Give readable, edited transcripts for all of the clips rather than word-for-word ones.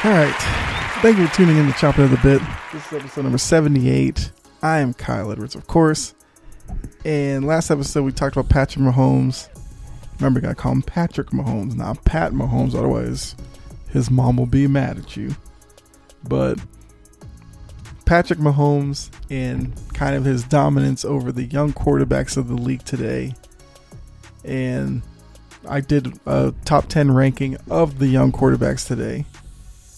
All right. Thank you for tuning in to Chompin of the Bit. This is episode number 78. I am Kyle Edwards, of course. And last episode, we talked about Patrick Mahomes. Remember, you got to call him Patrick Mahomes, not Pat Mahomes. Otherwise, his mom will be mad at you. But Patrick Mahomes and kind of his dominance over the young quarterbacks of the league today. And I did a top 10 ranking of the young quarterbacks today.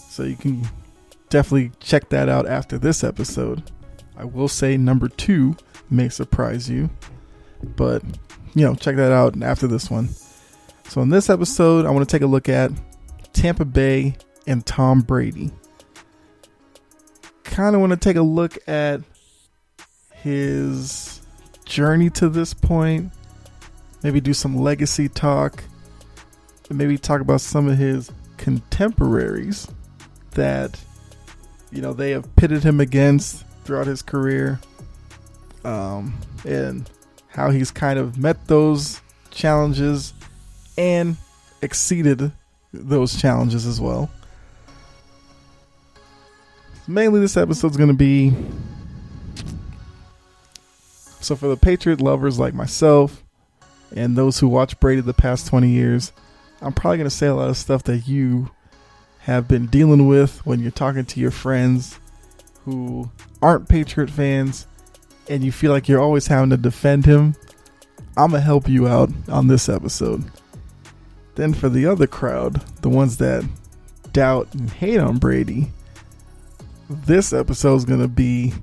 So you can definitely check that out after this episode. I will say number 2 may surprise you, but check that out after this one. So in this episode, I want to take a look at Tampa Bay and Tom Brady. Kind of want to take a look at his journey to this point. Maybe do some legacy talk. And maybe talk about some of his contemporaries that they have pitted him against throughout his career, and how he's kind of met those challenges and exceeded those challenges as well. Mainly this episode's going to be so for the Patriot lovers like myself and those who watch Brady the past 20 years, I'm probably going to say a lot of stuff that you have been dealing with when you're talking to your friends who aren't Patriot fans and you feel like you're always having to defend him. I'm going to help you out on this episode. Then for the other crowd, the ones that doubt and hate on Brady, this episode is going to be,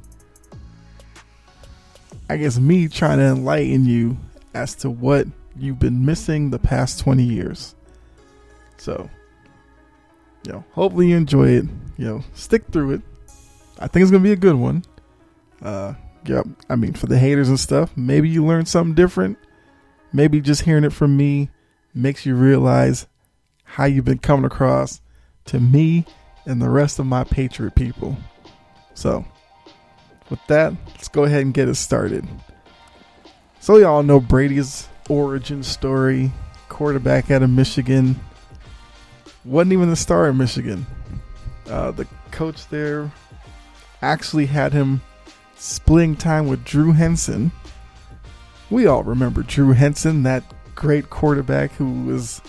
I guess, me trying to enlighten you as to what you've been missing the past 20 years. So, hopefully you enjoy it. Stick through it. I think it's going to be a good one. I mean, for the haters and stuff, maybe you learned something different. Maybe just hearing it from me makes you realize how you've been coming across to me and the rest of my Patriot people. So, with that, let's go ahead and get it started. So y'all know Brady's origin story. Quarterback out of Michigan. Wasn't even the star in Michigan. The coach there actually had him splitting time with Drew Henson. We all remember Drew Henson, that great quarterback who was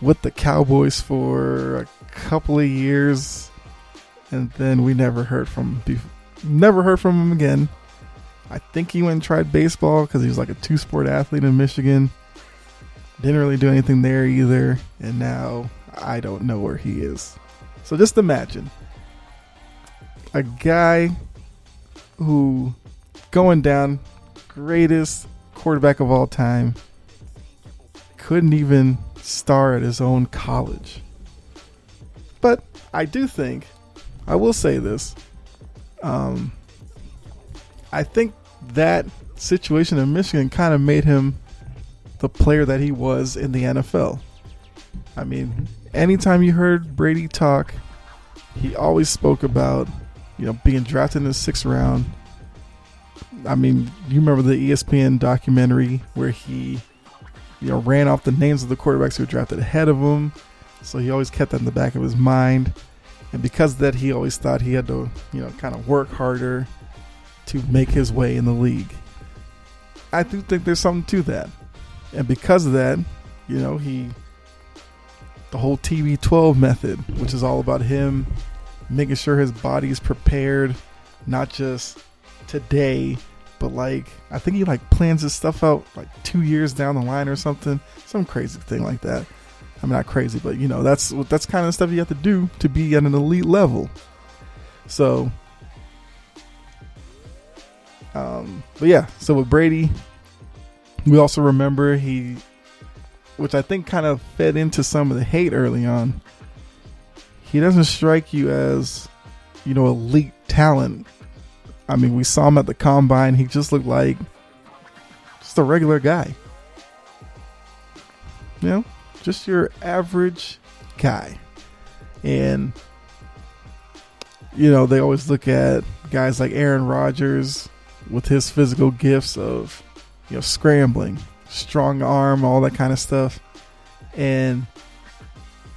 with the Cowboys for a couple of years, and then we never heard from him again. I think he went and tried baseball because he was like a 2-sport athlete in Michigan. Didn't really do anything there either, and now I don't know where he is. So just imagine a guy who going down, greatest quarterback of all time, couldn't even star at his own college. But I do think, I will say this, I think that situation in Michigan kind of made him the player that he was in the NFL. I mean, anytime you heard Brady talk, he always spoke about, being drafted in the 6th round. I mean, you remember the ESPN documentary where he, ran off the names of the quarterbacks who were drafted ahead of him. So he always kept that in the back of his mind. And because of that, he always thought he had to, kind of work harder to make his way in the league. I do think there's something to that. And because of that, the whole TB12 method, which is all about him making sure his body's prepared, not just today, but I think he plans his stuff out 2 years down the line or something, some crazy thing like that. I mean, not crazy, but that's kind of stuff you have to do to be at an elite level. So, but yeah, so with Brady, we also remember which I think kind of fed into some of the hate early on. He doesn't strike you as, elite talent. I mean, we saw him at the combine. He just looked like just a regular guy. Just your average guy. And, they always look at guys like Aaron Rodgers with his physical gifts of, scrambling, strong arm, all that kind of stuff. And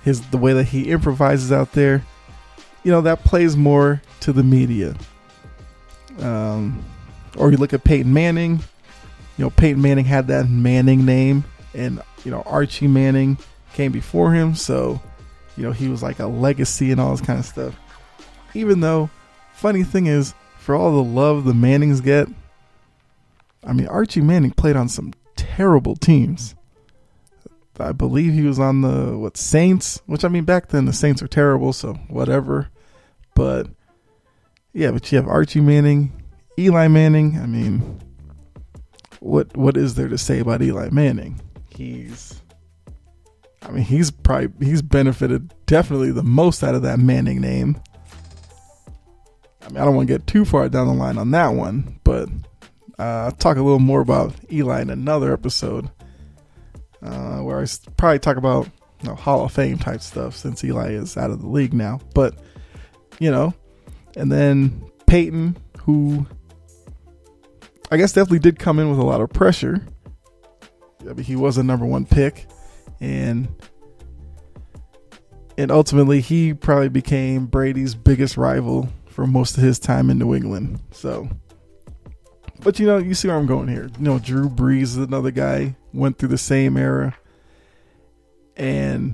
the way that he improvises out there, that plays more to the media. Or you look at Peyton Manning. Peyton Manning had that Manning name, and Archie Manning came before him, so he was like a legacy and all this kind of stuff. Even though, funny thing is, for all the love the Mannings get, Archie Manning played on some terrible teams. I believe he was on the Saints, which back then the Saints were terrible, so whatever. But yeah, but you have Archie Manning, Eli Manning. What is there to say about Eli Manning? He's benefited definitely the most out of that Manning name. I don't want to get too far down the line on that one, but I'll talk a little more about Eli in another episode, where I probably talk about Hall of Fame type stuff, since Eli is out of the league now. But and then Peyton, who I guess definitely did come in with a lot of pressure. He was a number one pick, and ultimately he probably became Brady's biggest rival for most of his time in New England. So, but you see where I'm going here. Drew Brees is another guy, went through the same era, and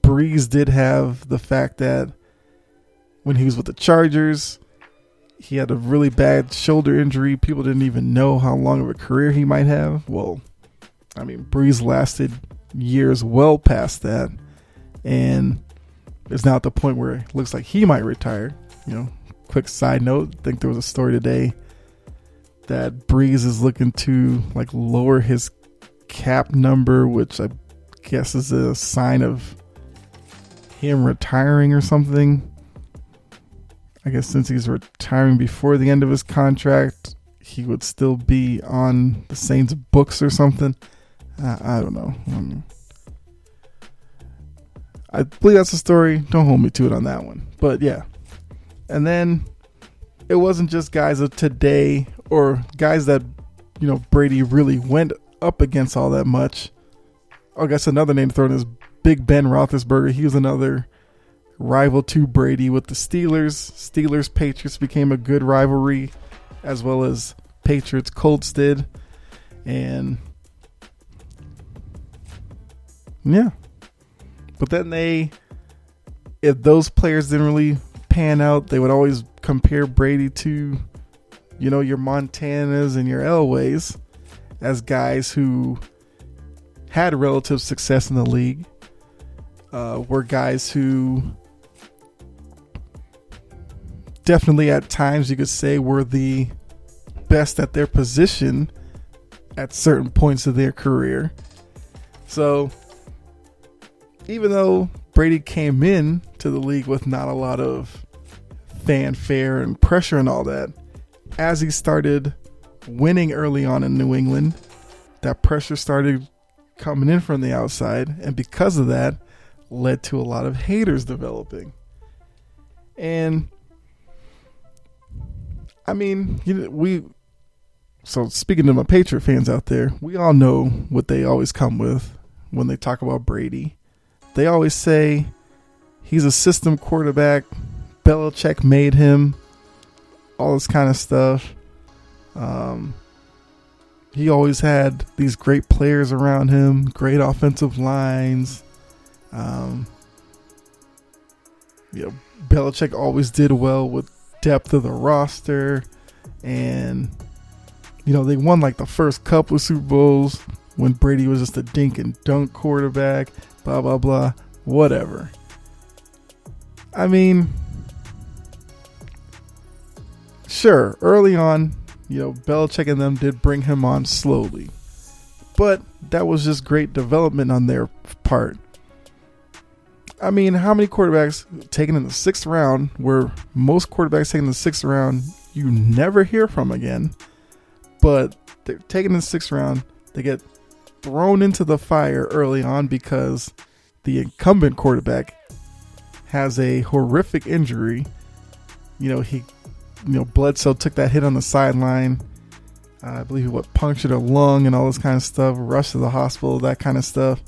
Brees did have the fact that when he was with the Chargers, he had a really bad shoulder injury. People didn't even know how long of a career he might have. Well, Brees lasted years well past that, and is now at the point where it looks like he might retire. Quick side note, I think there was a story today that Brees is looking to lower his cap number, which I guess is a sign of him retiring or something. I guess since he's retiring before the end of his contract, he would still be on the Saints books or something. I don't know. I believe that's the story. Don't hold me to it on that one. But yeah. And then it wasn't just guys of today or guys that, Brady really went up against all that much. I guess another name thrown is Big Ben Roethlisberger. He was another rival to Brady with the Steelers. Patriots became a good rivalry, as well as Patriots Colts did. And yeah. But then if those players didn't really pan out, they would always compare Brady to, your Montanas and your Elways as guys who had relative success in the league, were guys who definitely at times you could say were the best at their position at certain points of their career. So even though Brady came in to the league with not a lot of fanfare and pressure and all that, as he started winning early on in New England, that pressure started coming in from the outside, and because of that, led to a lot of haters developing. And so speaking to my Patriot fans out there, we all know what they always come with when they talk about Brady. They always say he's a system quarterback. Belichick made him. All this kind of stuff. He always had these great players around him, great offensive lines. Belichick always did well with depth of the roster, and they won the first couple of Super Bowls when Brady was just a dink and dunk quarterback. Blah blah blah, whatever. Sure, early on, Belichick and them did bring him on slowly, but that was just great development on their part. How many quarterbacks taken in the 6th round, where most quarterbacks taken in the 6th round you never hear from again, but they're taken in the 6th round, they get thrown into the fire early on because the incumbent quarterback has a horrific injury. Bledsoe took that hit on the sideline. I believe he punctured a lung and all this kind of stuff, rushed to the hospital, that kind of stuff.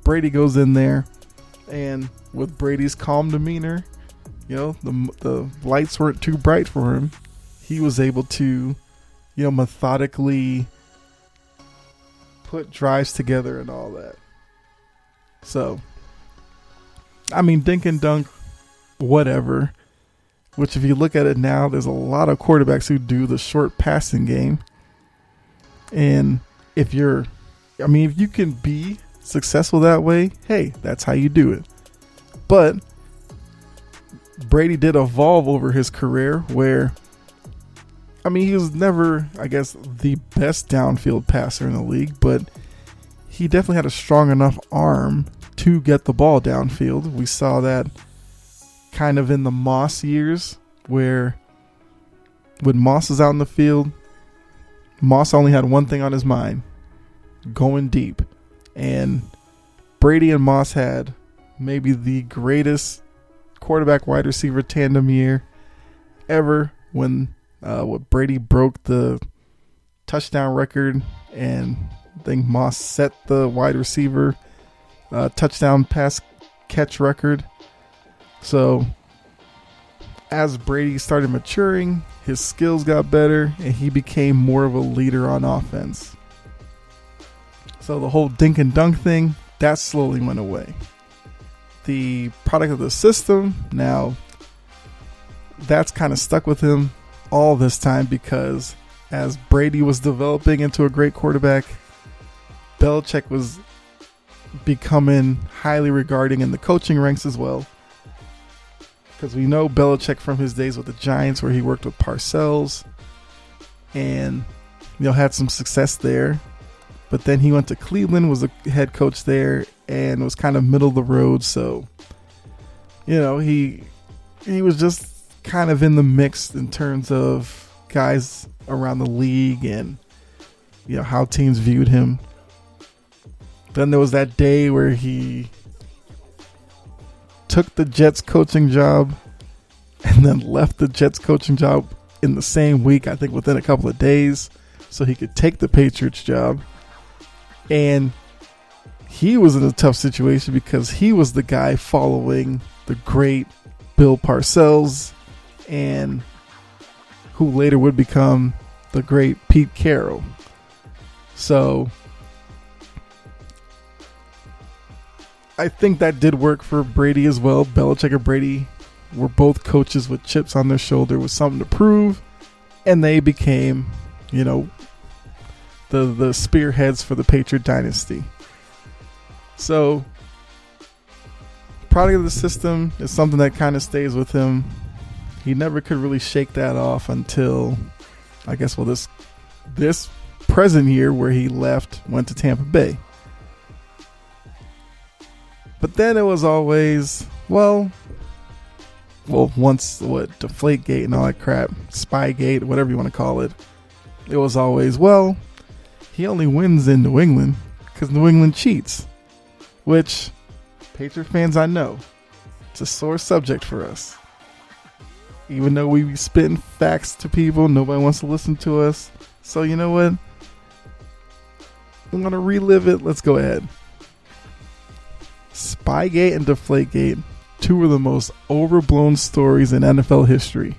Brady goes in there, and with Brady's calm demeanor, the lights weren't too bright for him, he was able to, methodically put drives together and all that. So, I mean, dink and dunk, whatever. Which, if you look at it now, there's a lot of quarterbacks who do the short passing game. And if you can be successful that way, hey, that's how you do it. But Brady did evolve over his career where, he was never, I guess, the best downfield passer in the league, but he definitely had a strong enough arm to get the ball downfield. We saw that kind of in the Moss years, where when Moss was out in the field, Moss only had one thing on his mind: going deep. And Brady and Moss had maybe the greatest quarterback wide receiver tandem year ever, when Brady broke the touchdown record, and I think Moss set the wide receiver touchdown pass catch record. So as Brady started maturing, his skills got better and he became more of a leader on offense. So the whole dink and dunk thing, that slowly went away. The product of the system, now that's kind of stuck with him all this time, because as Brady was developing into a great quarterback, Belichick was becoming highly regarded in the coaching ranks as well. Because we know Belichick from his days with the Giants, where he worked with Parcells and had some success there. But then he went to Cleveland, was a head coach there, and was kind of middle of the road. So, he was just kind of in the mix in terms of guys around the league and how teams viewed him. Then there was that day where he took the Jets coaching job and then left the Jets coaching job in the same week, I think within a couple of days, so he could take the Patriots job. And he was in a tough situation because he was the guy following the great Bill Parcells, and who later would become the great Pete Carroll. So I think that did work for Brady as well. Belichick and Brady were both coaches with chips on their shoulder with something to prove, and they became, the spearheads for the Patriot dynasty. So, product of the system is something that kind of stays with him. He never could really shake that off until, I guess, this present year, where he went to Tampa Bay. But then it was always, once Deflategate and all that crap, Spygate, whatever you want to call it, it was always, he only wins in New England because New England cheats. Which, Patriot fans, I know, it's a sore subject for us. Even though we be spitting facts to people, nobody wants to listen to us. So you know what? I'm going to relive it. Let's go ahead. Spygate and Deflategate, two of the most overblown stories in NFL history.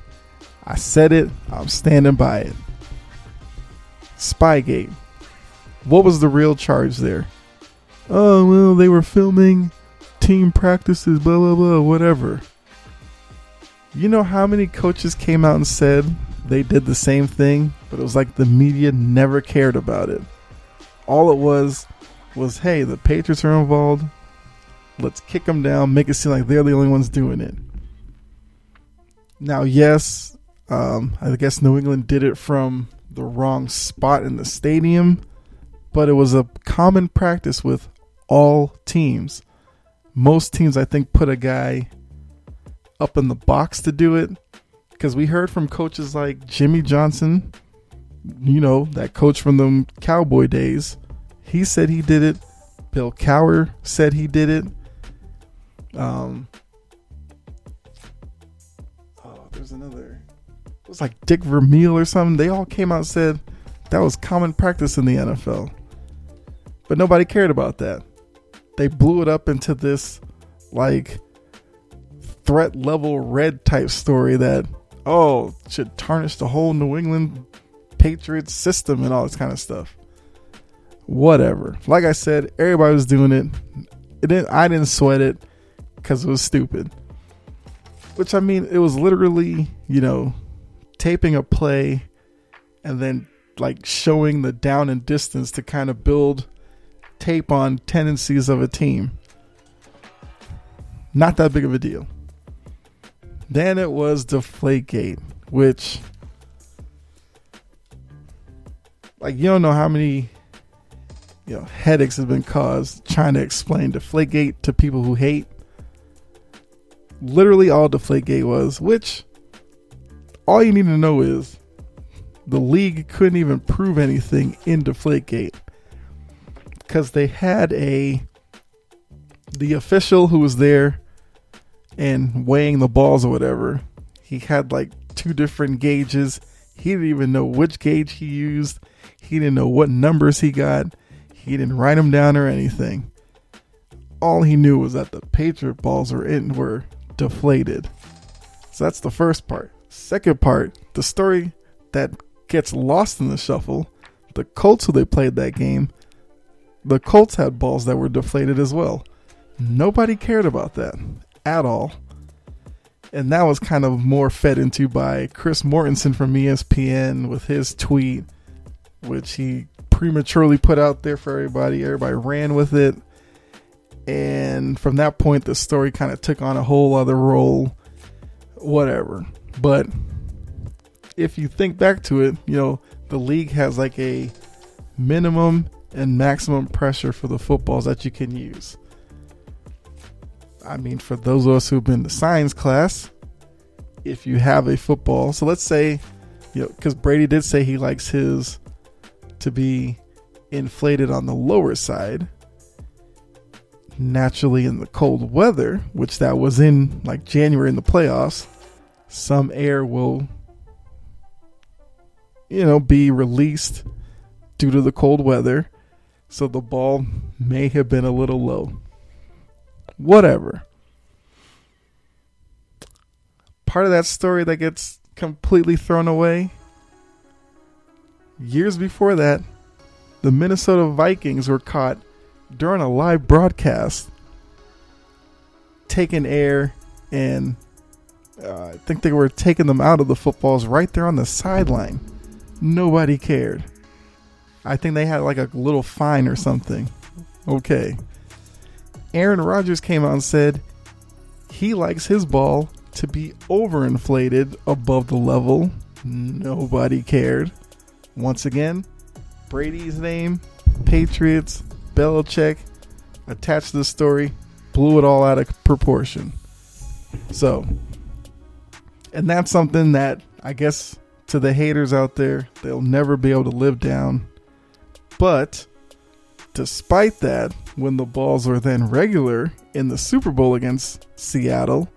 I said it. I'm standing by it. Spygate. What was the real charge there? Oh, well, they were filming team practices, blah, blah, blah, whatever. You know how many coaches came out and said they did the same thing, but it was like the media never cared about it. All it was, hey, the Patriots are involved. Let's kick them down, make it seem like they're the only ones doing it. Now, yes, I guess New England did it from the wrong spot in the stadium, but it was a common practice with all teams. Most teams, I think, put a guy up in the box to do it, because we heard from coaches like Jimmy Johnson, that coach from the Cowboy days. He said he did it. Bill Cowher said he did it. There's another. It was like Dick Vermeil or something. They all came out and said that was common practice in the NFL. But nobody cared about that. They blew it up into this threat level red type story that, should tarnish the whole New England Patriots system and all this kind of stuff. Whatever. Like I said, everybody was doing it. I didn't sweat it because it was stupid. Which, I mean, it was literally, taping a play and then like showing the down and distance to kind of build tape on tendencies of a team. Not that big of a deal. Then it was Deflategate, which, like, you don't know how many headaches have been caused trying to explain Deflategate to people who hate. Literally all Deflategate was, which all you need to know is the league couldn't even prove anything in Deflategate because they had the official who was there and weighing the balls or whatever. He had like 2 different gauges. He didn't even know which gauge he used. He didn't know what numbers he got. He didn't write them down or anything. All he knew was that the Patriot balls were deflated. So that's the first part. Second part, the story that gets lost in the shuffle, the Colts who they played that game, the Colts had balls that were deflated as well. Nobody cared about that at all. And that was kind of more fed into by Chris Mortensen from ESPN with his tweet, which he prematurely put out there for everybody. Everybody ran with it. And from that point, the story kind of took on a whole other role. Whatever. But if you think back to it, the league has like a minimum and maximum pressure for the footballs that you can use. I mean, for those of us who've been to science class, if you have a football, so let's say, because Brady did say he likes his to be inflated on the lower side. Naturally, in the cold weather, which that was in like January in the playoffs, some air will, be released due to the cold weather. So the ball may have been a little low. Whatever. Part of that story that gets completely thrown away. Years before that, the Minnesota Vikings were caught during a live broadcast taking air, and I think they were taking them out of the footballs right there on the sideline. Nobody cared. I think they had like a little fine or something. Okay. Aaron Rodgers came out and said he likes his ball to be overinflated above the level. Nobody cared. Once again, Brady's name, Patriots, Belichick, attached to the story, blew it all out of proportion. So, and that's something that I guess to the haters out there, they'll never be able to live down. But despite that, when the balls were then regular in the Super Bowl against Seattle,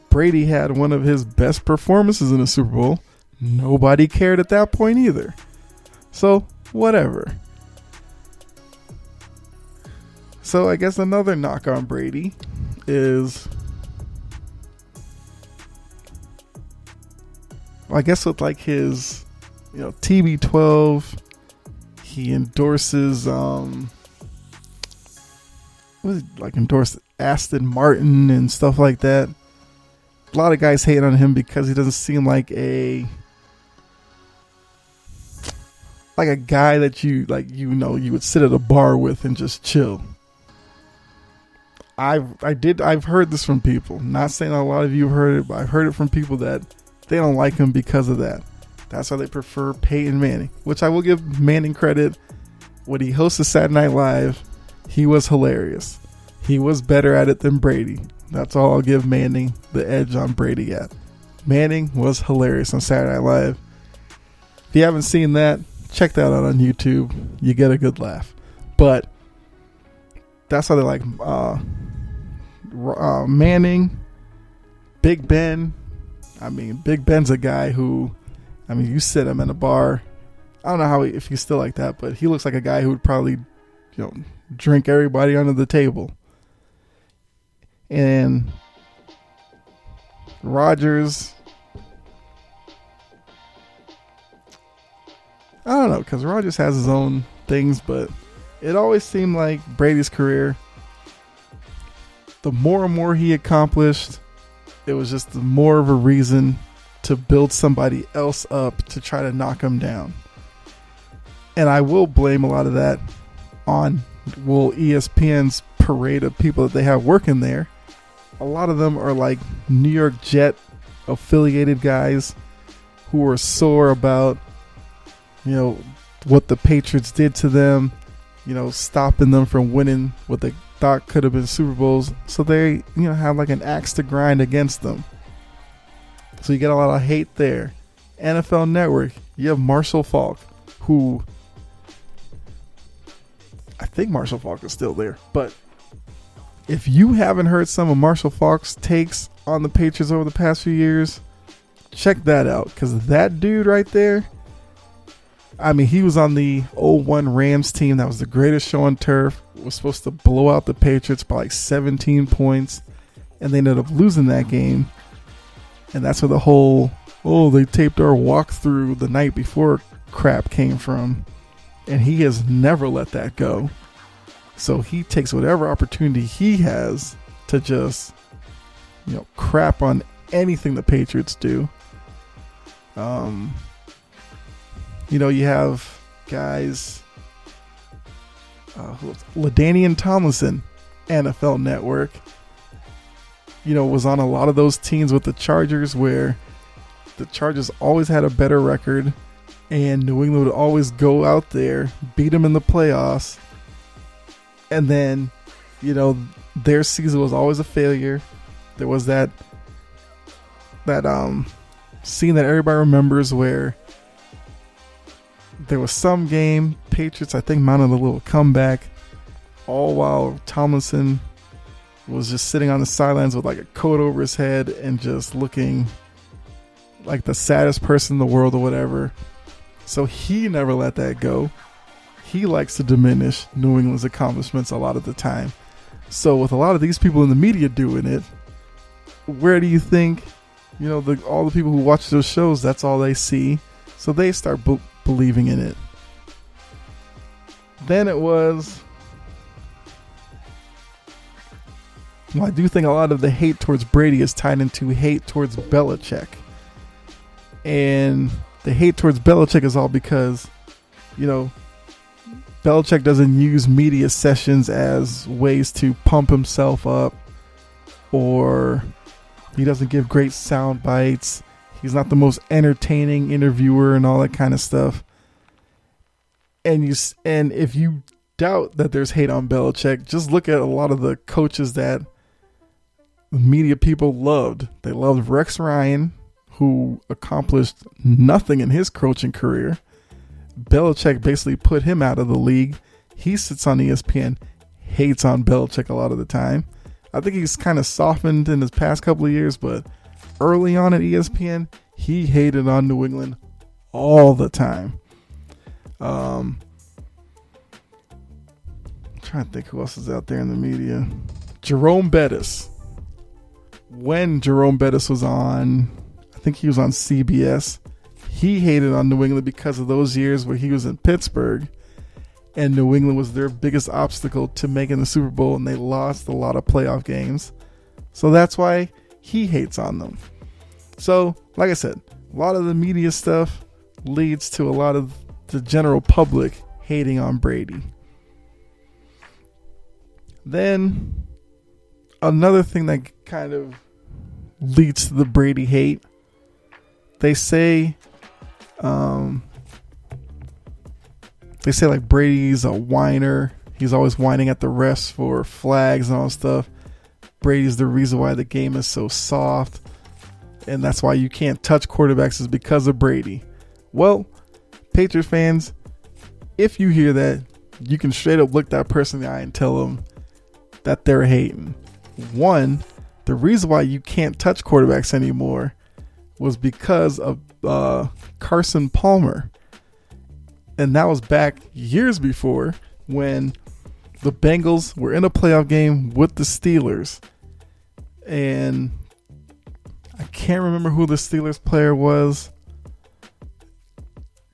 Brady had one of his best performances in the Super Bowl. Nobody cared at that point either. So, whatever. So, I guess another knock on Brady is, I guess with like his, TB12, he endorses, endorsed Aston Martin and stuff like that. A lot of guys hate on him because he doesn't seem like a guy that you would sit at a bar with and just chill. I've heard this from people. Not saying a lot of you have heard it, but I've heard it from people that they don't like him because of that. That's why they prefer Peyton Manning, which I will give Manning credit. When he hosted Saturday Night Live, he was hilarious. He was better at it than Brady. That's all I'll give Manning the edge on Brady at. Manning was hilarious on Saturday Night Live. If you haven't seen that, check that out on YouTube. You get a good laugh. But that's how they like Manning, Big Ben. I mean, Big Ben's a guy who, you sit him in a bar. I don't know if he's still like that, but he looks like a guy who would probably, drink everybody under the table. And Rodgers, I don't know, because Rodgers has his own things, but it always seemed like Brady's career, the more and more he accomplished, it was just the more of a reason to build somebody else up to try to knock him down. And I will blame a lot of that on, ESPN's parade of people that they have working there. A lot of them are like New York Jet affiliated guys who are sore about, what the Patriots did to them, stopping them from winning what they thought could have been Super Bowls. So they, have like an axe to grind against them. So you get a lot of hate there. NFL Network, you have Marshall Faulk, who, I think Marshall Faulk is still there. But if you haven't heard some of Marshall Faulk's takes on the Patriots over the past few years, check that out. Because that dude right there, he was on the 0-1 Rams team. That was the greatest show on turf. Was supposed to blow out the Patriots by like 17 points. And they ended up losing that game. And that's where the whole, they taped our walkthrough the night before crap came from. And he has never let that go. So he takes whatever opportunity he has to just, crap on anything the Patriots do. You have guys, LaDainian Tomlinson, NFL Network, was on a lot of those teams with the Chargers where the Chargers always had a better record and New England would always go out there, beat them in the playoffs. And then, their season was always a failure. There was that scene that everybody remembers where there was some game, Patriots, I think, mounted a little comeback, all while Tomlinson was just sitting on the sidelines with like a coat over his head and just looking like the saddest person in the world or whatever. So he never let that go. He likes to diminish New England's accomplishments a lot of the time. So with a lot of these people in the media doing it, where do you think, all the people who watch those shows, that's all they see. So they start believing in it. Then it was, I do think a lot of the hate towards Brady is tied into hate towards Belichick. And the hate towards Belichick is all because, Belichick doesn't use media sessions as ways to pump himself up, or he doesn't give great sound bites. He's not the most entertaining interviewer and all that kind of stuff. And if you doubt that there's hate on Belichick, just look at a lot of the coaches that media people loved. They loved Rex Ryan, who accomplished nothing in his coaching career. Belichick basically put him out of the league. He sits on ESPN, hates on Belichick a lot of the time. I think he's kind of softened in his past couple of years, but early on at ESPN, he hated on New England all the time. I'm trying to think who else is out there in the media. Jerome Bettis. When Jerome Bettis was on, I think he was on CBS, he hated on New England because of those years where he was in Pittsburgh and New England was their biggest obstacle to making the Super Bowl, and they lost a lot of playoff games. So that's why he hates on them. So, like I said, a lot of the media stuff leads to a lot of the general public hating on Brady. Then, another thing that kind of leads to the Brady hate, they say like Brady's a whiner. He's always whining at the refs for flags and all that stuff. Brady's the reason why the game is so soft, and that's why you can't touch quarterbacks, is because of Brady. Well, Patriots fans, if you hear that, you can straight up look that person in the eye and tell them that they're hating. One, the reason why you can't touch quarterbacks anymore was because of Carson Palmer. And that was back years before, when the Bengals were in a playoff game with the Steelers. And I can't remember who the Steelers player was,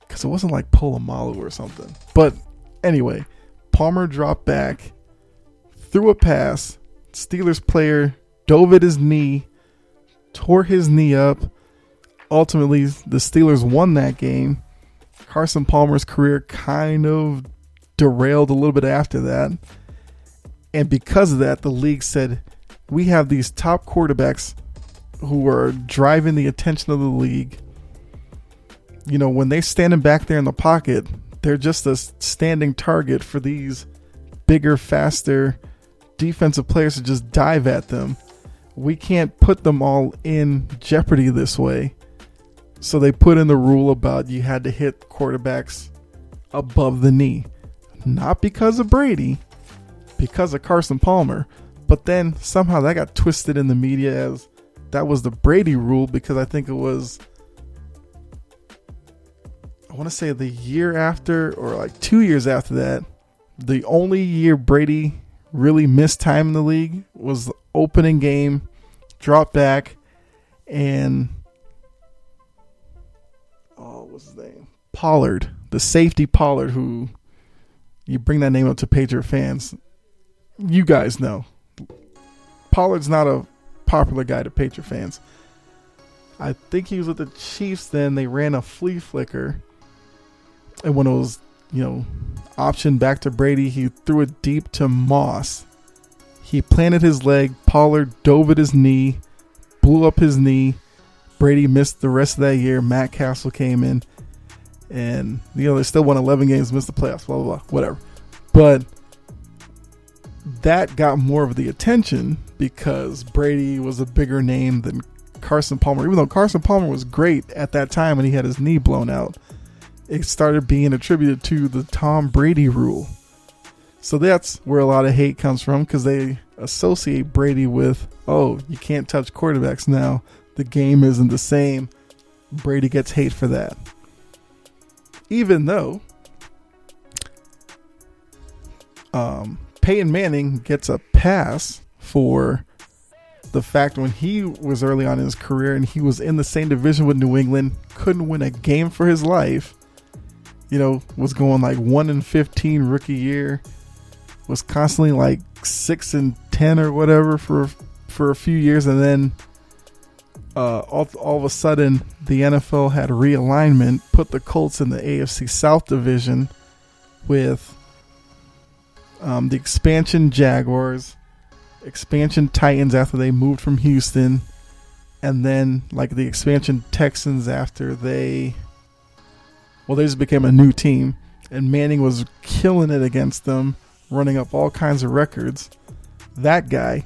because it wasn't like Polamalu or something. But anyway, Palmer dropped back, threw a pass. Steelers player dove at his knee, tore his knee up. Ultimately, the Steelers won that game. Carson Palmer's career kind of derailed a little bit after that. And because of that, the league said, we have these top quarterbacks who are driving the attention of the league. You know, when they're standing back there in the pocket, they're just a standing target for these bigger, faster defensive players to just dive at them. We can't put them all in jeopardy this way. So they put in the rule about you had to hit quarterbacks above the knee. Not because of Brady, because of Carson Palmer. But then somehow that got twisted in the media as that was the Brady rule, because I think it was, I want to say the year after or like 2 years after that, the only year Brady really missed time in the league was the opening game, dropped back, and what's his name? Pollard, the safety Pollard, who you bring that name up to Patriot fans, you guys know. Pollard's not a popular guy to Patriot fans. I think he was with the Chiefs then. They ran a flea flicker. And when it was, option back to Brady, he threw it deep to Moss. He planted his leg. Pollard dove at his knee, blew up his knee. Brady missed the rest of that year. Matt Castle came in. And, they still won 11 games, missed the playoffs, blah, blah, blah, whatever. But that got more of the attention because Brady was a bigger name than Carson Palmer. Even though Carson Palmer was great at that time when he had his knee blown out, it started being attributed to the Tom Brady rule. So that's where a lot of hate comes from, because they associate Brady with, oh, you can't touch quarterbacks now. The game isn't the same. Brady gets hate for that. Even though Peyton Manning gets a pass for the fact when he was early on in his career and he was in the same division with New England, couldn't win a game for his life, was going like 1-15 rookie year, was constantly like 6-10 or whatever for a few years, and then all of a sudden the NFL had realignment, put the Colts in the AFC South division with the expansion Jaguars, expansion Titans after they moved from Houston, and then like the expansion Texans after they just became a new team, and Manning was killing it against them, running up all kinds of records. That guy,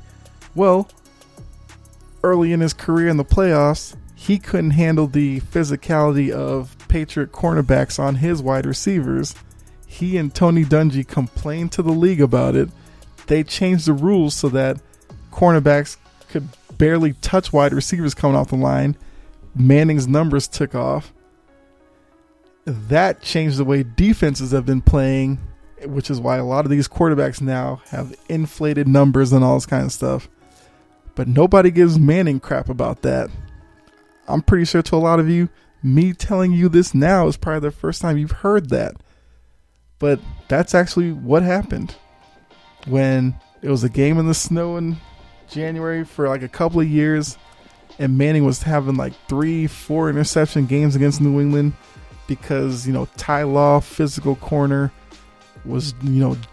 early in his career in the playoffs, he couldn't handle the physicality of Patriot cornerbacks on his wide receivers. He and Tony Dungy complained to the league about it. They changed the rules so that cornerbacks could barely touch wide receivers coming off the line. Manning's numbers took off. That changed the way defenses have been playing, which is why a lot of these quarterbacks now have inflated numbers and all this kind of stuff. But nobody gives Manning crap about that. I'm pretty sure to a lot of you, me telling you this now is probably the first time you've heard that. But that's actually what happened. When it was a game in the snow in January for like a couple of years, and Manning was having like 3-4 interception games against New England because, Ty Law, physical corner, was,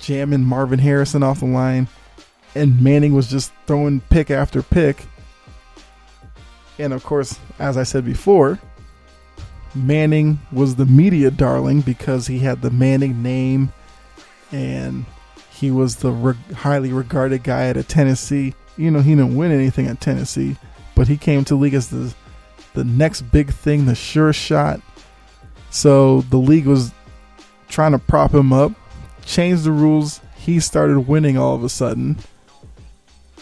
jamming Marvin Harrison off the line. And Manning was just throwing pick after pick. And of course, as I said before, Manning was the media darling because he had the Manning name and he was the highly regarded guy at Tennessee. He didn't win anything at Tennessee, but he came to the league as the next big thing, the sure shot. So the league was trying to prop him up, change the rules. He started winning all of a sudden.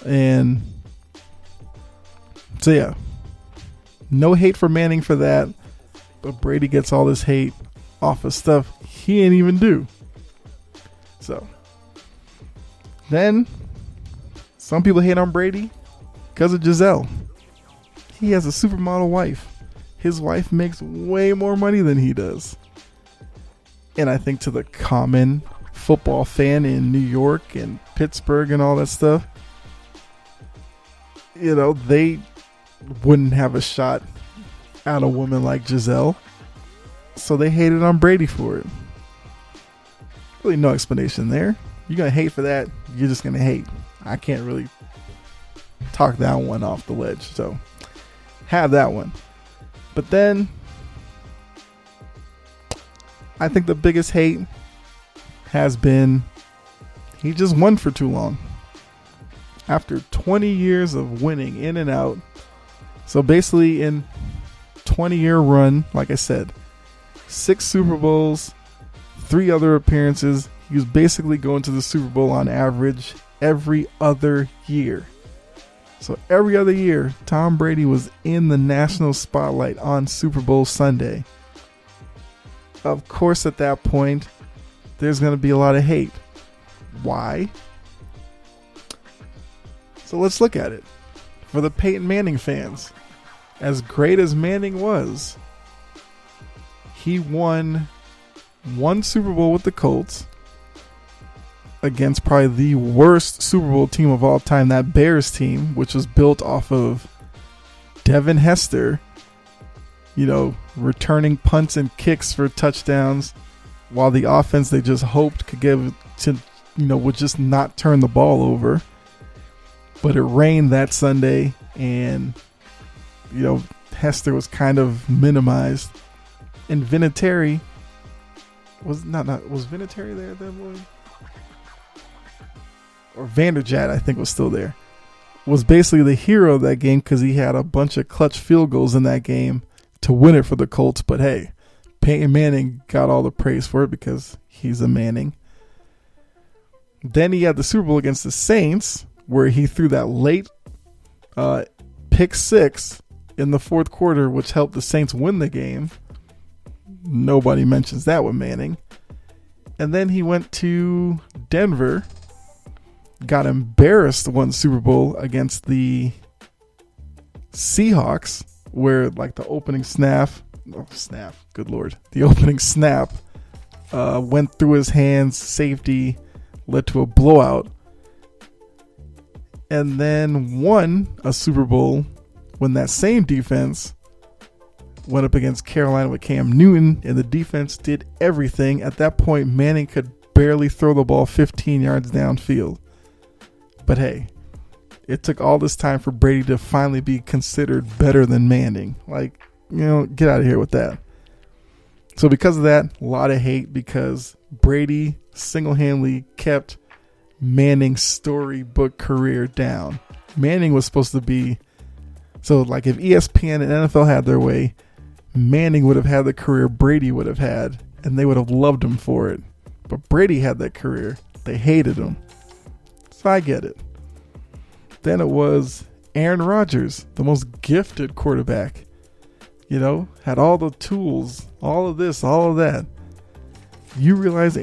And so, yeah, no hate for Manning for that. But Brady gets all this hate off of stuff he ain't even do. So then some people hate on Brady because of Giselle. He has a supermodel wife. His wife makes way more money than he does. And I think to the common football fan in New York and Pittsburgh and all that stuff, they wouldn't have a shot at a woman like Giselle. So they hated on Brady for it. Really no explanation there. You're going to hate for that. You're just going to hate. I can't really talk that one off the ledge. So have that one. But then I think the biggest hate has been he just won for too long. After 20 years of winning in and out. So basically in 20-year run, like I said, 6 Super Bowls, 3 other appearances. He was basically going to the Super Bowl on average every other year. So every other year, Tom Brady was in the national spotlight on Super Bowl Sunday. Of course, at that point, there's going to be a lot of hate. Why? So let's look at it. For the Peyton Manning fans, as great as Manning was, he won 1 Super Bowl with the Colts against probably the worst Super Bowl team of all time, that Bears team, which was built off of Devin Hester, returning punts and kicks for touchdowns, while the offense they just hoped could give to, would just not turn the ball over. But it rained that Sunday, and, Hester was kind of minimized. And Vinatieri was Vinatieri there at that point? Or Vanderjagt, I think, was still there. Was basically the hero of that game because he had a bunch of clutch field goals in that game to win it for the Colts. But hey, Peyton Manning got all the praise for it because he's a Manning. Then he had the Super Bowl against the Saints, where he threw that late pick 6 in the fourth quarter, which helped the Saints win the game. Nobody mentions that with Manning. And then he went to Denver, got embarrassed one Super Bowl against the Seahawks, where like the opening the opening snap went through his hands, safety, led to a blowout. And then won a Super Bowl when that same defense went up against Carolina with Cam Newton, and the defense did everything. At that point, Manning could barely throw the ball 15 yards downfield. But hey, it took all this time for Brady to finally be considered better than Manning. Like, get out of here with that. So because of that, a lot of hate because Brady single-handedly kept Manning's storybook career down. Manning was supposed to be, so like if ESPN and NFL had their way, Manning would have had the career Brady would have had, and they would have loved him for it. But Brady had that career. They hated him. So I get it. Then it was Aaron Rodgers, the most gifted quarterback. Had all the tools, all of this, all of that. You realize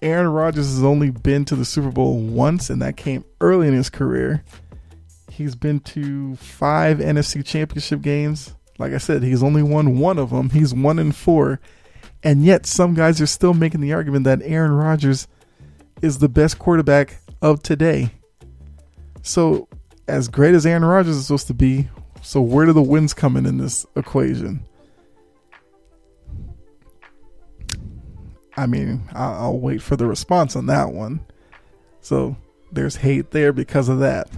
Aaron Rodgers has only been to the Super Bowl once, and that came early in his career. He's been to 5 NFC championship games. Like I said, he's only won 1 of them. He's 1-4. And yet some guys are still making the argument that Aaron Rodgers is the best quarterback of today. So as great as Aaron Rodgers is supposed to be, so where do the wins come in this equation? I mean, I'll wait for the response on that one. So there's hate there because of that.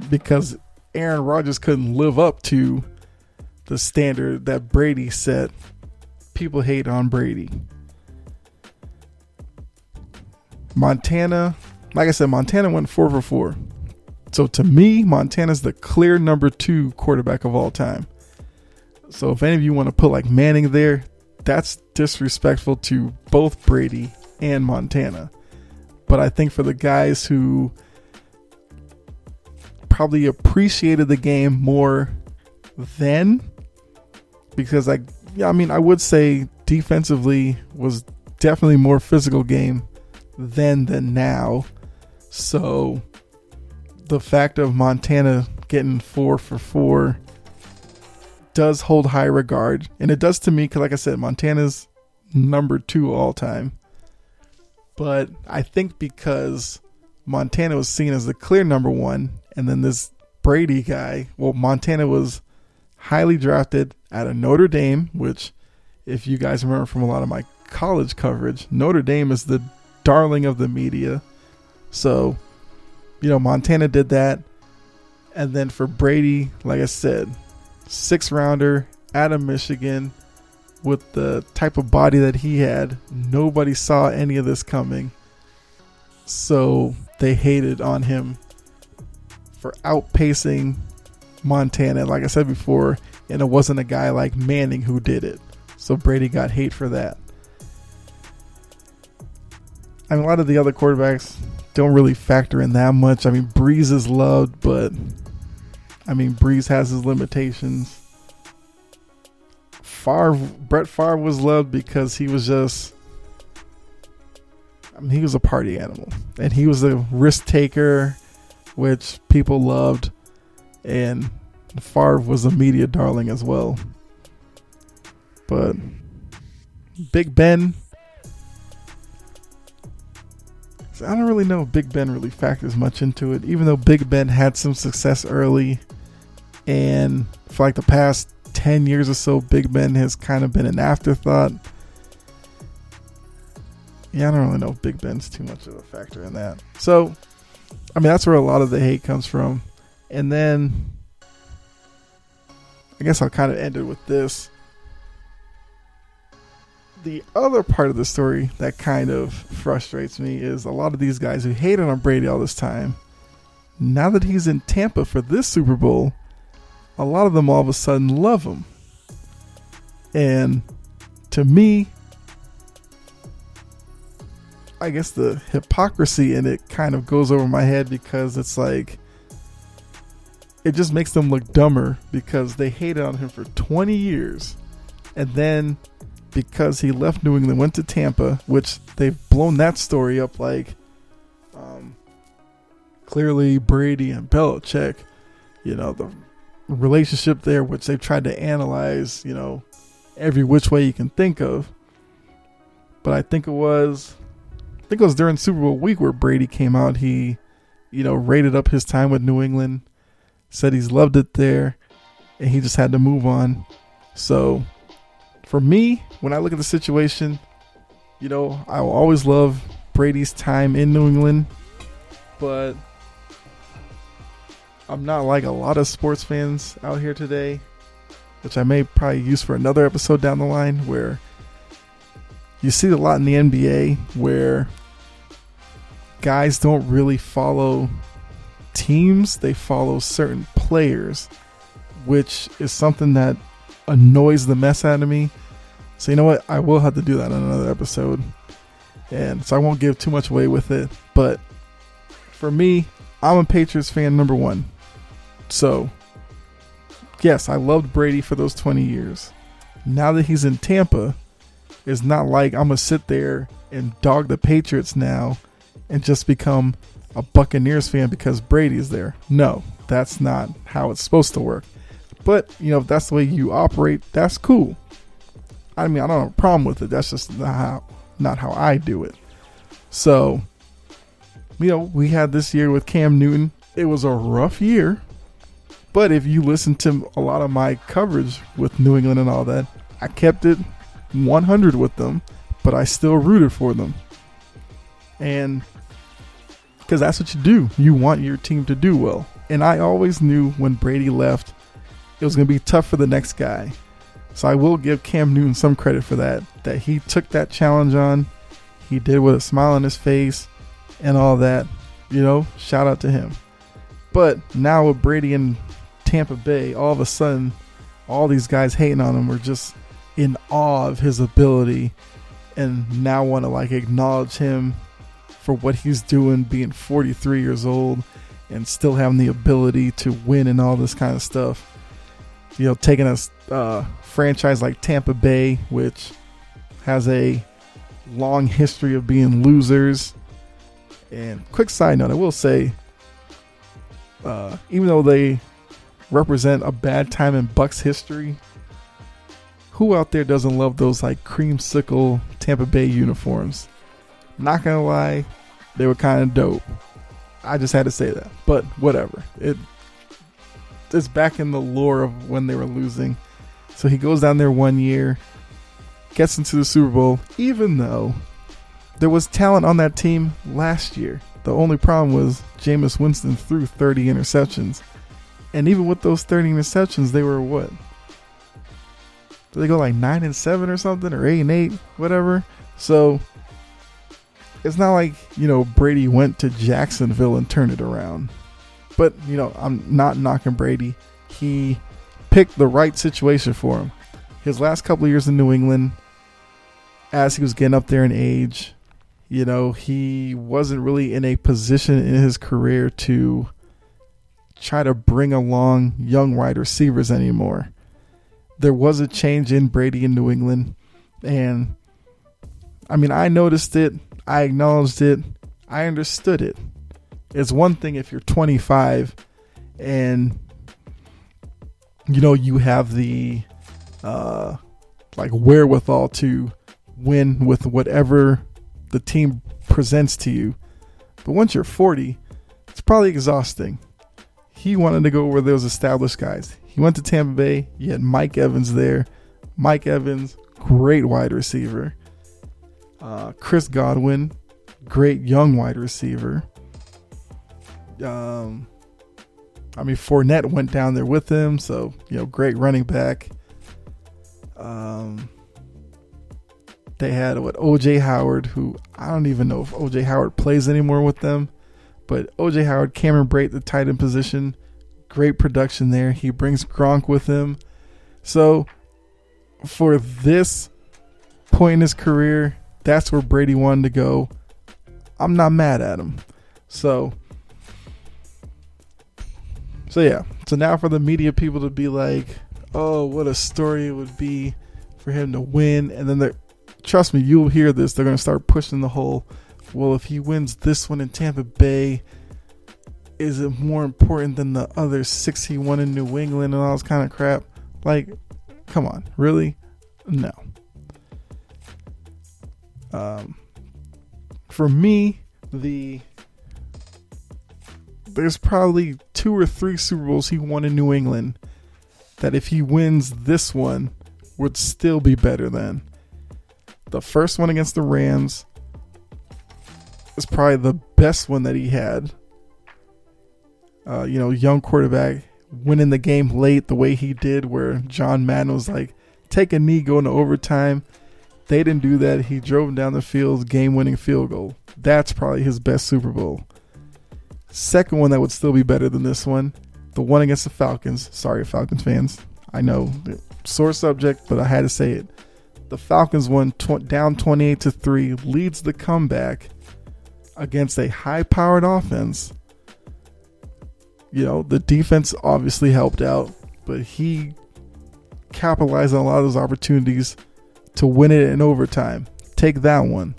Because Aaron Rodgers couldn't live up to the standard that Brady set. People hate on Brady. Montana, like I said, Montana went 4 for 4. So to me, Montana's the clear number 2 quarterback of all time. So if any of you want to put like Manning there, that's disrespectful to both Brady and Montana. But I think for the guys who probably appreciated the game more then, because I would say defensively was definitely more physical game then than now. So the fact of Montana getting 4 for 4 does hold high regard, and it does to me because, like I said, Montana's number 2 all time. But I think because Montana was seen as the clear number 1, and then this Brady guy, well, Montana was highly drafted out of Notre Dame, which, if you guys remember from a lot of my college coverage, Notre Dame is the darling of the media. So, Montana did that. And then for Brady, like I said, 6th rounder out of Michigan with the type of body that he had. Nobody saw any of this coming. So they hated on him for outpacing Montana, like I said before, and it wasn't a guy like Manning who did it. So Brady got hate for that. I mean, a lot of the other quarterbacks don't really factor in that much. I mean, Breeze is loved, but Breeze has his limitations. Brett Favre was loved because he was just, he was a party animal, and he was a risk taker, which people loved, and Favre was a media darling as well. But Big Ben, I don't really know if Big Ben really factors much into it, even though Big Ben had some success early, and for like the past 10 years or so, Big Ben has kind of been an afterthought. Yeah, I don't really know if Big Ben's too much of a factor in that. So, that's where a lot of the hate comes from. And then, I guess I'll kind of end it with this. The other part of the story that kind of frustrates me is a lot of these guys who hated on Brady all this time, now that he's in Tampa for this Super Bowl, a lot of them all of a sudden love him. And to me, I guess the hypocrisy in it kind of goes over my head, because it's like, it just makes them look dumber because they hated on him for 20 years. And then because he left New England, went to Tampa, which they've blown that story up like clearly Brady and Belichick, the relationship there, which they've tried to analyze, every which way you can think of. But I think it was during Super Bowl week where Brady came out. He, rated up his time with New England, said he's loved it there, and he just had to move on. So for me, when I look at the situation, I will always love Brady's time in New England, but I'm not like a lot of sports fans out here today, which I may probably use for another episode down the line, where you see a lot in the NBA where guys don't really follow teams, they follow certain players, which is something that annoys the mess out of me. So you know what? I will have to do that on another episode. And so I won't give too much away with it. But for me, I'm a Patriots fan number 1. So yes, I loved Brady for those 20 years. Now that he's in Tampa, it's not like I'm going to sit there and dog the Patriots now and just become a Buccaneers fan because Brady is there. No, that's not how it's supposed to work. But, if that's the way you operate, that's cool. I don't have a problem with it. That's just not how I do it. So, we had this year with Cam Newton. It was a rough year. But if you listen to a lot of my coverage with New England and all that, I kept it 100 with them, but I still rooted for them. And because that's what you do. You want your team to do well. And I always knew when Brady left, it was going to be tough for the next guy. So I will give Cam Newton some credit for that he took that challenge on. He did it with a smile on his face and all that. Shout out to him. But now with Brady in Tampa Bay, all of a sudden, all these guys hating on him were just in awe of his ability, and now want to acknowledge him for what he's doing, being 43 years old and still having the ability to win and all this kind of stuff. Taking a franchise like Tampa Bay, which has a long history of being losers. And quick side note, I will say, even though they represent a bad time in Bucks history. Who out there doesn't love those like creamsicle Tampa Bay uniforms? Not gonna lie, they were kind of dope. I just had to say that, but whatever. It's back in the lore of when they were losing. So he goes down there 1 year, gets into the Super Bowl, even though there was talent on that team last year. The only problem was Jameis Winston threw 30 interceptions. And even with those 30 interceptions, they were what? Did they go like 9-7 or something? Or 8-8? Whatever. So it's not like, Brady went to Jacksonville and turned it around. But, I'm not knocking Brady. He picked the right situation for him. His last couple of years in New England, as he was getting up there in age, he wasn't really in a position in his career to try to bring along young wide receivers anymore. There was a change in Brady in New England, and I noticed it, I acknowledged it, I understood it. It's one thing if you're 25 and you have the wherewithal to win with whatever the team presents to you. But once you're 40, it's probably exhausting. He wanted to go where there was established guys. He went to Tampa Bay. You had Mike Evans there. Mike Evans, great wide receiver. Chris Godwin, great young wide receiver. Fournette went down there with him, so great running back. They had O.J. Howard, who I don't even know if O.J. Howard plays anymore with them, but O.J. Howard, Cameron Brate, the tight end position, great production there. He brings Gronk with him. So for this point in his career, that's where Brady wanted to go. I'm not mad at him. So yeah. So now for the media people to be like, oh, what a story it would be for him to win. And then trust me, you'll hear this. They're going to start pushing the whole, well, if he wins this one in Tampa Bay, is it more important than the other 6 he won in New England and all this kind of crap? Like, come on. Really? No. For me, there's probably 2 or 3 Super Bowls he won in New England that if he wins this one would still be better than. The first one against the Rams is probably the best one that he had. Young quarterback winning the game late the way he did, where John Madden was like, take a knee, go into overtime. They didn't do that. He drove him down the field, game-winning field goal. That's probably his best Super Bowl. Second one that would still be better than this one, the one against the Falcons. Sorry, Falcons fans. I know, sore subject, but I had to say it. The Falcons won down 28-3, leads the comeback against a high-powered offense. The defense obviously helped out, but he capitalized on a lot of those opportunities to win it in overtime. Take that one.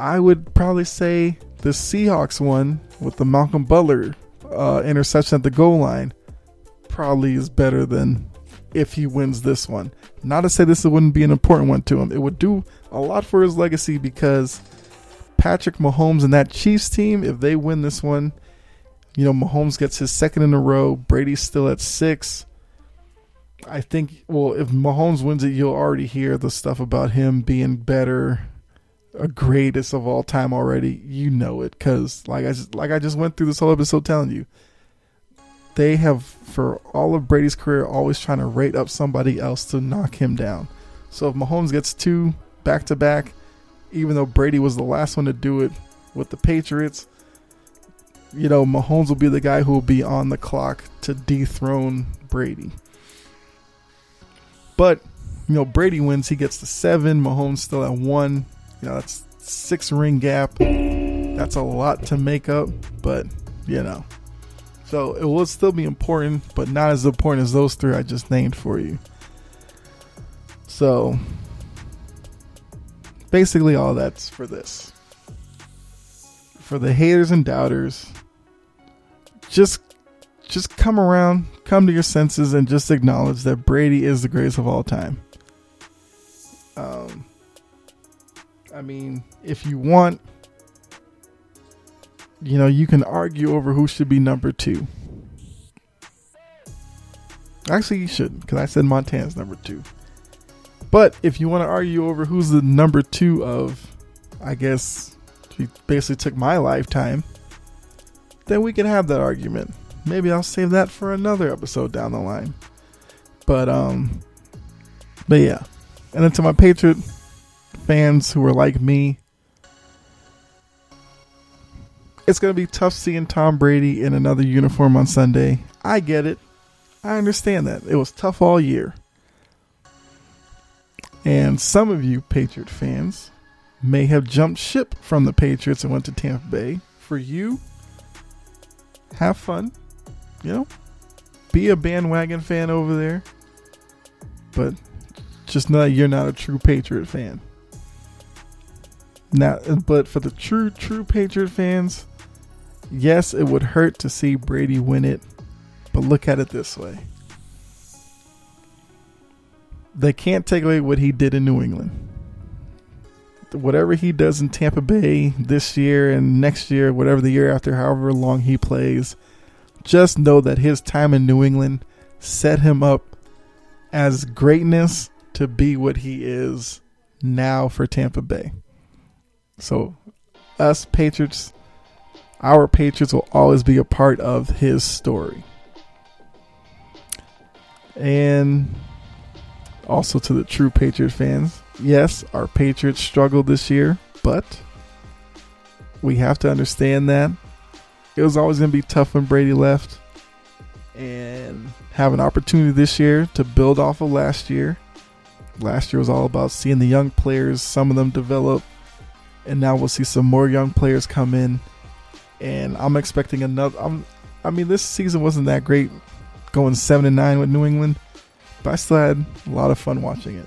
I would probably say the Seahawks one with the Malcolm Butler interception at the goal line probably is better than if he wins this one. Not to say this wouldn't be an important one to him. It would do a lot for his legacy because Patrick Mahomes and that Chiefs team, if they win this one, Mahomes gets his second in a row. Brady's still at 6. I think, if Mahomes wins it, you'll already hear the stuff about him being better, a greatest of all time already. You know it, because like I just went through this whole episode telling you, they have, for all of Brady's career, always trying to rate up somebody else to knock him down. So if Mahomes gets 2 back-to-back, even though Brady was the last one to do it with the Patriots, Mahomes will be the guy who will be on the clock to dethrone Brady. But, Brady wins. He gets to 7. Mahomes still at 1. That's 6 ring gap. That's a lot to make up, but, So it will still be important, but not as important as those 3 I just named for you. So, basically all that's for this. For the haters and doubters, just just come to your senses, and just acknowledge that Brady is the greatest of all time. If you want, you can argue over who should be number 2. Actually, you shouldn't, because I said Montana's number 2. But if you want to argue over who's the number 2 of, I guess, he basically took my lifetime, then we can have that argument. Maybe I'll save that for another episode down the line. But yeah. And then to my Patriot fans who are like me, it's going to be tough seeing Tom Brady in another uniform on Sunday. I get it. I understand that. It was tough all year. And some of you Patriot fans may have jumped ship from the Patriots and went to Tampa Bay. For you, have fun. Be a bandwagon fan over there. But just know that you're not a true Patriot fan. Now, but for the true Patriot fans, yes, it would hurt to see Brady win it. But look at it this way. They can't take away what he did in New England. Whatever he does in Tampa Bay this year and next year, whatever the year after, however long he plays, just know that his time in New England set him up as greatness to be what he is now for Tampa Bay. So us Patriots, our Patriots will always be a part of his story. And also to the true Patriot fans, yes, our Patriots struggled this year, but we have to understand that it was always going to be tough when Brady left, and have an opportunity this year to build off of last year. Last year was all about seeing the young players, some of them develop, and now we'll see some more young players come in, and I'm expecting another. This season wasn't that great, going 7-9 with New England, but I still had a lot of fun watching it.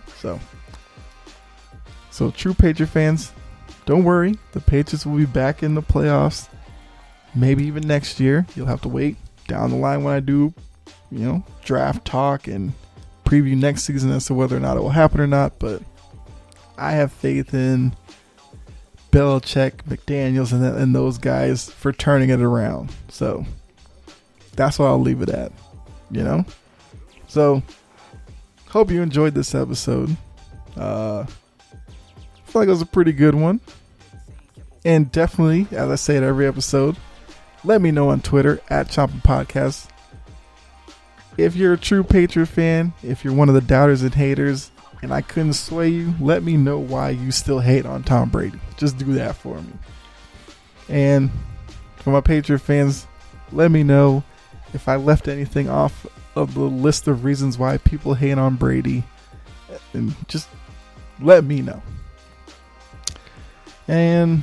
So true Patriot fans, don't worry. The Patriots will be back in the playoffs, maybe even next year. You'll have to wait down the line when I do, draft talk and preview next season as to whether or not it will happen or not. But I have faith in Belichick, McDaniels, and those guys for turning it around. So that's what I'll leave it at, So hope you enjoyed this episode. I feel like it was a pretty good one. And definitely, as I say at every episode, let me know on Twitter at Chompin Podcast. If you're a true Patriot fan, if you're one of the doubters and haters, and I couldn't sway you, let me know why you still hate on Tom Brady. Just do that for me. And for my Patriot fans, let me know if I left anything off of the list of reasons why people hate on Brady. And just let me know. And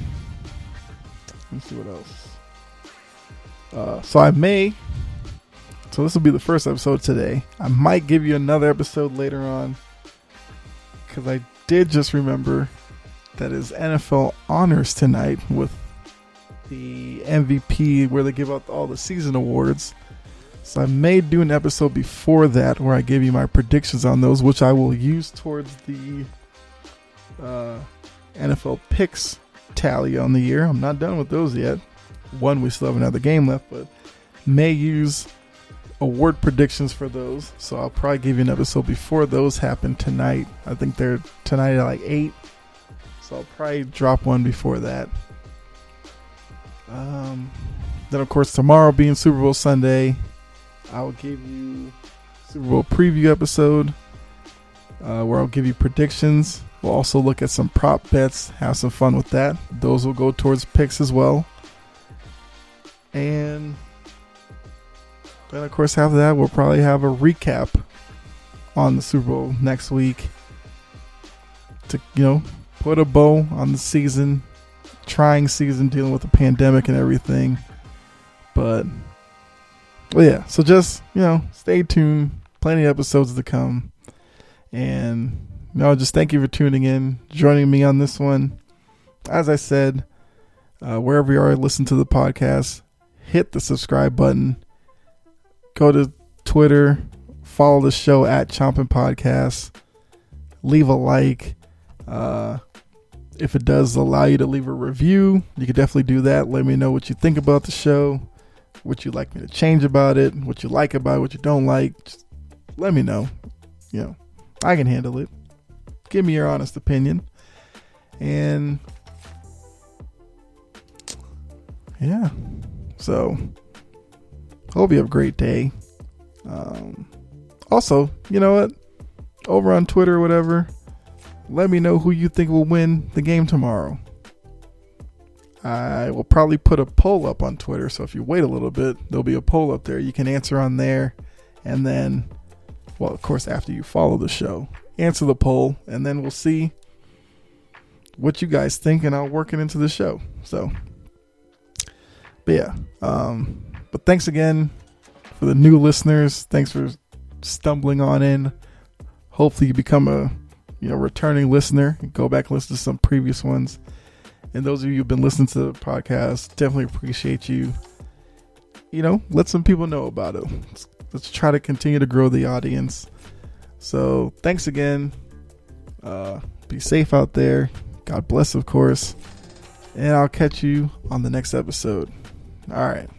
let's see what else. So this will be the first episode today. I might give you another episode later on, because I did just remember that is NFL honors tonight with the MVP, where they give out all the season awards. So I may do an episode before that where I give you my predictions on those, which I will use towards the NFL picks tally on the year. I'm not done with those yet. We still have another game left, but may use award predictions for those. So I'll probably give you an episode before those happen tonight. I think they're tonight at like 8. So I'll probably drop one before that. Then of course tomorrow being Super Bowl Sunday, I'll give you Super Bowl preview episode where I'll give you predictions. We'll also look at some prop bets, have some fun with that. Those will go towards picks as well. And then, of course, after that, we'll probably have a recap on the Super Bowl next week to, put a bow on the season, trying season, dealing with the pandemic and everything. But yeah, so just, stay tuned. Plenty of episodes to come. And, just thank you for tuning in, joining me on this one. As I said, wherever you are, listen to the podcast, hit the subscribe button. go to Twitter, follow the show at Chompin Podcast, leave a like. If it does allow you to leave a review, you can definitely do that. Let me know what you think about the show, what you'd like me to change about it, what you like about it, what you don't like. Just let me know. I can handle it. Give me your honest opinion. And yeah, so hope you have a great day. Also, you know what? Over on Twitter or whatever, let me know who you think will win the game tomorrow. I will probably put a poll up on Twitter, so if you wait a little bit, there'll be a poll up there. You can answer on there, and then, well, of course, after you follow the show, answer the poll, and then we'll see what you guys think, and I'll work it into the show. So, but yeah, but thanks again for the new listeners. Thanks for stumbling on in. Hopefully you become a returning listener. Go back and listen to some previous ones. And those of you who've been listening to the podcast, definitely appreciate you. Let some people know about it. Let's try to continue to grow the audience. So thanks again. Be safe out there. God bless, of course. And I'll catch you on the next episode. All right.